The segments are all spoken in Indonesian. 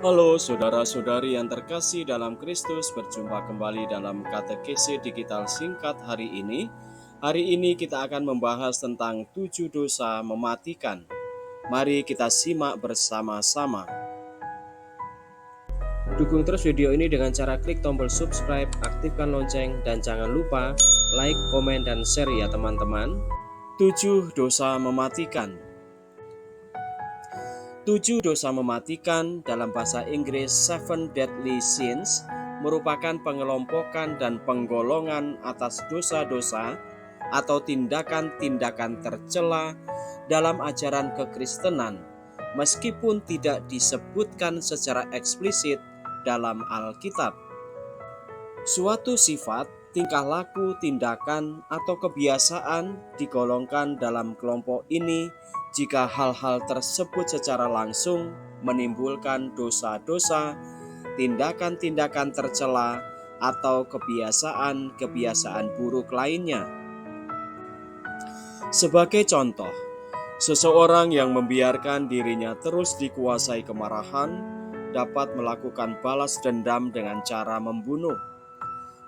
Halo saudara-saudari yang terkasih dalam Kristus, berjumpa kembali dalam katekese digital singkat hari ini. Hari ini kita akan membahas tentang 7 dosa mematikan. Mari kita simak bersama-sama. Dukung terus video ini dengan cara klik tombol subscribe, aktifkan lonceng, dan jangan lupa like, komen, dan share ya teman-teman. 7 dosa mematikan. 7 dosa mematikan dalam bahasa Inggris Seven Deadly Sins merupakan pengelompokan dan penggolongan atas dosa-dosa atau tindakan-tindakan tercela dalam ajaran kekristenan meskipun tidak disebutkan secara eksplisit dalam Alkitab. Suatu sifat, tingkah laku, tindakan, atau kebiasaan digolongkan dalam kelompok ini jika hal-hal tersebut secara langsung menimbulkan dosa-dosa, tindakan-tindakan tercela, atau kebiasaan-kebiasaan buruk lainnya. Sebagai contoh, seseorang yang membiarkan dirinya terus dikuasai kemarahan dapat melakukan balas dendam dengan cara membunuh.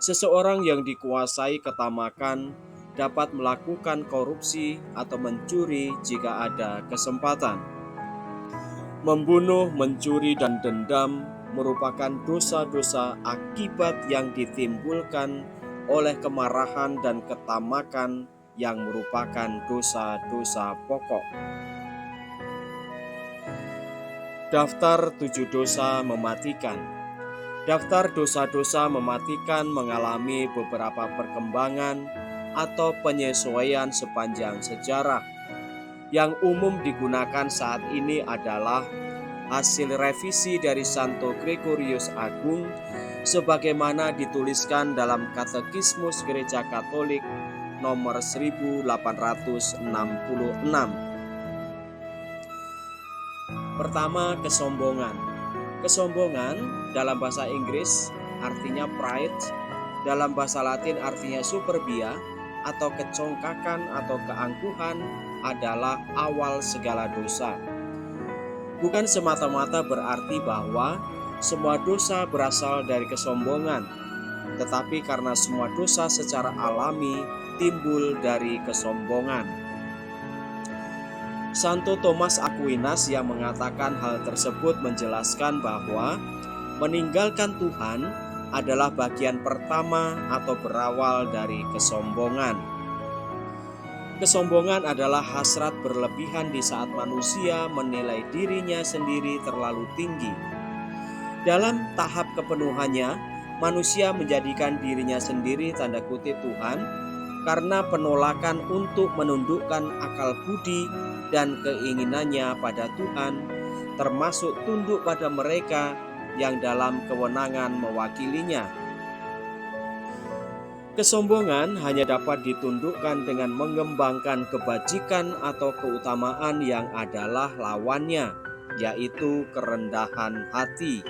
Seseorang yang dikuasai ketamakan dapat melakukan korupsi atau mencuri jika ada kesempatan. Membunuh, mencuri, dan dendam merupakan dosa-dosa akibat yang ditimbulkan oleh kemarahan dan ketamakan yang merupakan dosa-dosa pokok. Daftar 7 dosa mematikan. Daftar dosa-dosa mematikan mengalami beberapa perkembangan atau penyesuaian sepanjang sejarah. Yang umum digunakan saat ini adalah hasil revisi dari Santo Gregorius Agung sebagaimana dituliskan dalam Katekismus Gereja Katolik nomor 1866. Pertama, kesombongan. Kesombongan dalam bahasa Inggris artinya pride, dalam bahasa Latin artinya superbia atau kecongkakan atau keangkuhan adalah awal segala dosa. Bukan semata-mata berarti bahwa semua dosa berasal dari kesombongan, tetapi karena semua dosa secara alami timbul dari kesombongan. Santo Thomas Aquinas yang mengatakan hal tersebut menjelaskan bahwa meninggalkan Tuhan adalah bagian pertama atau berawal dari kesombongan. Kesombongan adalah hasrat berlebihan di saat manusia menilai dirinya sendiri terlalu tinggi. Dalam tahap kepenuhannya, manusia menjadikan dirinya sendiri tanda kutip Tuhan karena penolakan untuk menundukkan akal budi dan keinginannya pada Tuhan, termasuk tunduk pada mereka yang dalam kewenangan mewakilinya. Kesombongan hanya dapat ditundukkan dengan mengembangkan kebajikan atau keutamaan yang adalah lawannya, yaitu kerendahan hati.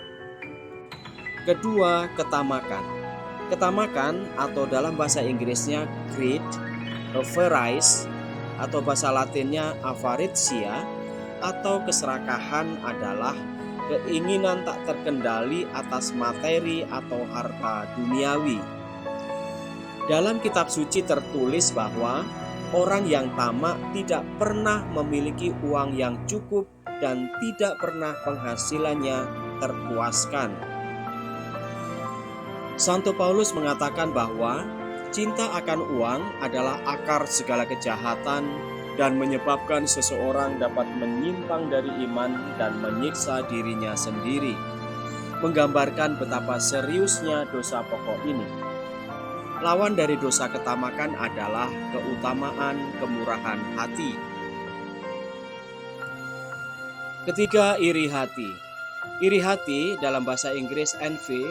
Kedua, ketamakan. Ketamakan atau dalam bahasa Inggrisnya greed, avarice, atau bahasa Latinnya avaritia atau keserakahan adalah keinginan tak terkendali atas materi atau harta duniawi. Dalam kitab suci tertulis bahwa orang yang tamak tidak pernah memiliki uang yang cukup dan tidak pernah penghasilannya terpuaskan. Santo Paulus mengatakan bahwa cinta akan uang adalah akar segala kejahatan dan menyebabkan seseorang dapat menyimpang dari iman dan menyiksa dirinya sendiri, menggambarkan betapa seriusnya dosa pokok ini. Lawan dari dosa ketamakan adalah keutamaan kemurahan hati. Ketiga, iri hati. Iri hati dalam bahasa Inggris envy,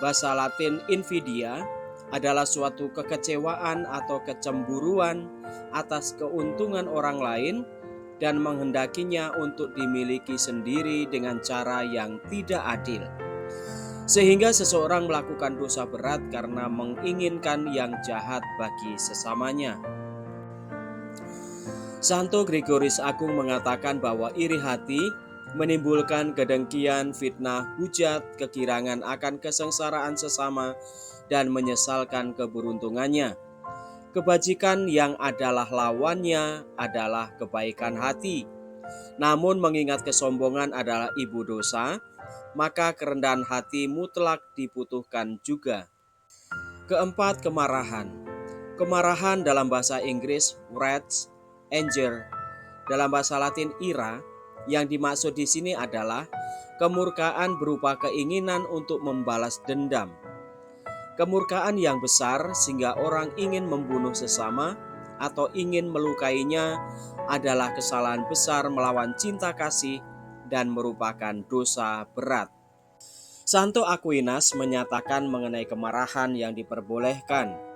bahasa Latin invidia, adalah suatu kekecewaan atau kecemburuan atas keuntungan orang lain dan menghendakinya untuk dimiliki sendiri dengan cara yang tidak adil. Sehingga seseorang melakukan dosa berat karena menginginkan yang jahat bagi sesamanya. Santo Gregorius Agung mengatakan bahwa iri hati menimbulkan kedengkian, fitnah, hujat, kegirangan akan kesengsaraan sesama, dan menyesalkan keberuntungannya. Kebajikan yang adalah lawannya adalah kebaikan hati. Namun mengingat kesombongan adalah ibu dosa, maka kerendahan hati mutlak dibutuhkan juga. Keempat, kemarahan. Kemarahan dalam bahasa Inggris wrath, anger, dalam bahasa Latin ira, yang dimaksud di sini adalah kemurkaan berupa keinginan untuk membalas dendam. Kemurkaan yang besar sehingga orang ingin membunuh sesama atau ingin melukainya adalah kesalahan besar melawan cinta kasih dan merupakan dosa berat. Santo Aquinas menyatakan mengenai kemarahan yang diperbolehkan.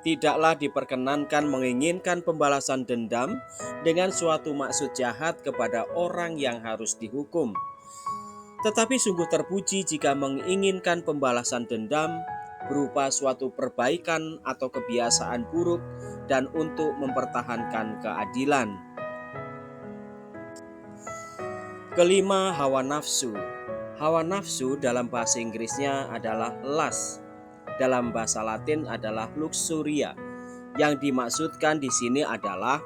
Tidaklah diperkenankan menginginkan pembalasan dendam dengan suatu maksud jahat kepada orang yang harus dihukum. Tetapi sungguh terpuji jika menginginkan pembalasan dendam berupa suatu perbaikan atau kebiasaan buruk dan untuk mempertahankan keadilan. Kelima, hawa nafsu. Hawa nafsu dalam bahasa Inggrisnya adalah lust. Dalam bahasa Latin adalah luxuria. Yang dimaksudkan di sini adalah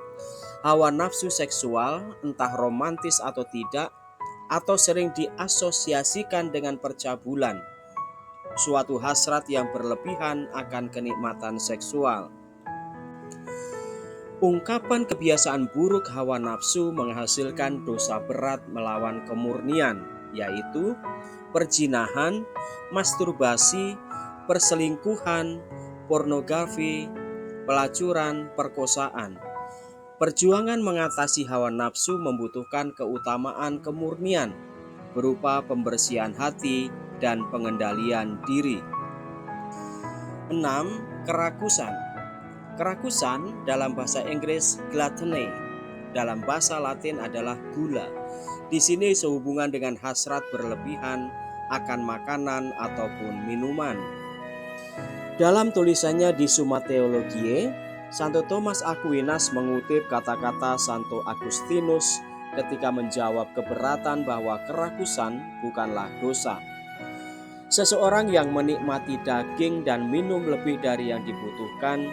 hawa nafsu seksual, entah romantis atau tidak, atau sering diasosiasikan dengan percabulan, suatu hasrat yang berlebihan akan kenikmatan seksual. Ungkapan kebiasaan buruk hawa nafsu menghasilkan dosa berat melawan kemurnian, yaitu perzinahan, masturbasi, perselingkuhan, pornografi, pelacuran, perkosaan. Perjuangan mengatasi hawa nafsu membutuhkan keutamaan kemurnian berupa pembersihan hati dan pengendalian diri. 6. Kerakusan. Kerakusan dalam bahasa Inggris gluttony, dalam bahasa Latin adalah gula. Di sini sehubungan dengan hasrat berlebihan akan makanan ataupun minuman. Dalam tulisannya di Summa Theologiae, Santo Thomas Aquinas mengutip kata-kata Santo Agustinus ketika menjawab keberatan bahwa kerakusan bukanlah dosa. Seseorang yang menikmati daging dan minum lebih dari yang dibutuhkan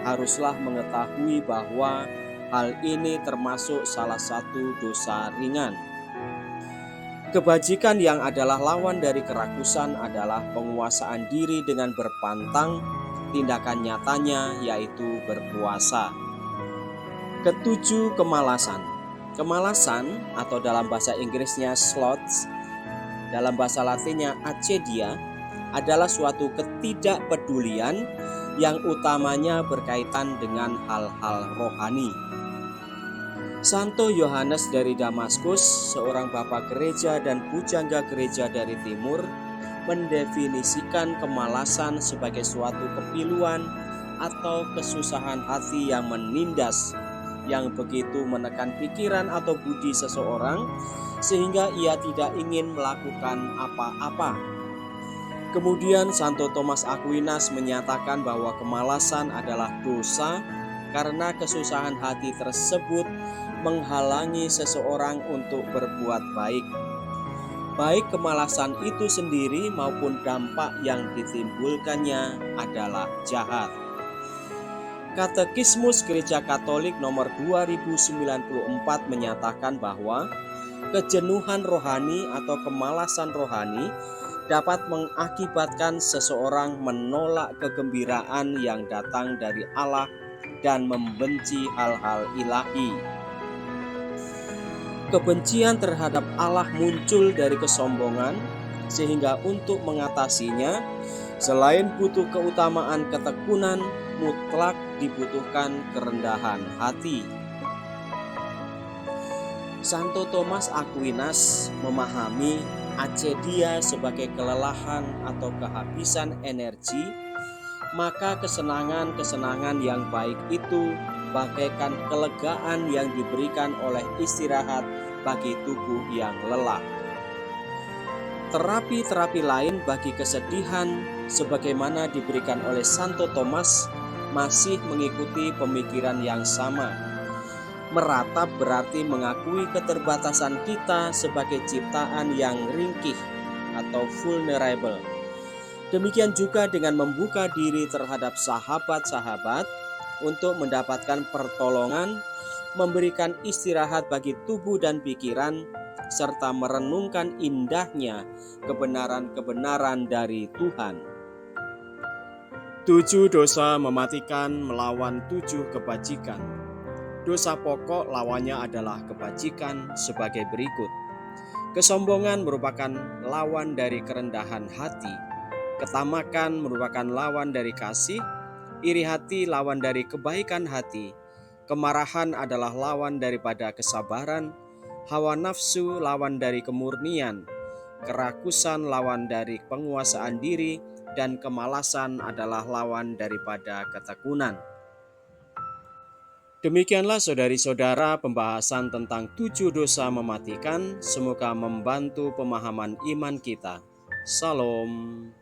haruslah mengetahui bahwa hal ini termasuk salah satu dosa ringan. Kebajikan yang adalah lawan dari kerakusan adalah penguasaan diri dengan berpantang, tindakan nyatanya yaitu berpuasa. Ketujuh, kemalasan. Kemalasan atau dalam bahasa Inggrisnya sloth, dalam bahasa Latinnya acedia, adalah suatu ketidakpedulian yang utamanya berkaitan dengan hal-hal rohani. Santo Yohanes dari Damaskus, seorang bapak gereja dan pujangga gereja dari timur, mendefinisikan kemalasan sebagai suatu kepiluan atau kesusahan hati yang menindas, yang begitu menekan pikiran atau budi seseorang sehingga ia tidak ingin melakukan apa-apa. Kemudian Santo Thomas Aquinas menyatakan bahwa kemalasan adalah dosa karena kesusahan hati tersebut menghalangi seseorang untuk berbuat baik. Baik kemalasan itu sendiri maupun dampak yang ditimbulkannya adalah jahat. Katekismus Gereja Katolik nomor 2094 menyatakan bahwa kejenuhan rohani atau kemalasan rohani dapat mengakibatkan seseorang menolak kegembiraan yang datang dari Allah dan membenci hal-hal ilahi. Kebencian terhadap Allah muncul dari kesombongan, sehingga untuk mengatasinya, selain butuh keutamaan ketekunan, mutlak dibutuhkan kerendahan hati. Santo Thomas Aquinas memahami acedia sebagai kelelahan atau kehabisan energi, maka kesenangan-kesenangan yang baik itu bagaikan kelegaan yang diberikan oleh istirahat bagi tubuh yang lelah. Terapi-terapi lain bagi kesedihan sebagaimana diberikan oleh Santo Thomas masih mengikuti pemikiran yang sama. Meratap berarti mengakui keterbatasan kita sebagai ciptaan yang ringkih atau vulnerable. Demikian juga dengan membuka diri terhadap sahabat-sahabat untuk mendapatkan pertolongan, memberikan istirahat bagi tubuh dan pikiran, serta merenungkan indahnya kebenaran-kebenaran dari Tuhan. 7 dosa mematikan melawan 7 kebajikan. Dosa pokok lawannya adalah kebajikan sebagai berikut. Kesombongan merupakan lawan dari kerendahan hati. Ketamakan merupakan lawan dari kasih. Iri hati lawan dari kebaikan hati. Kemarahan adalah lawan daripada kesabaran. Hawa nafsu lawan dari kemurnian. Kerakusan lawan dari penguasaan diri. Dan kemalasan adalah lawan daripada ketekunan. Demikianlah saudari-saudara pembahasan tentang 7 dosa mematikan. Semoga membantu pemahaman iman kita. Salam.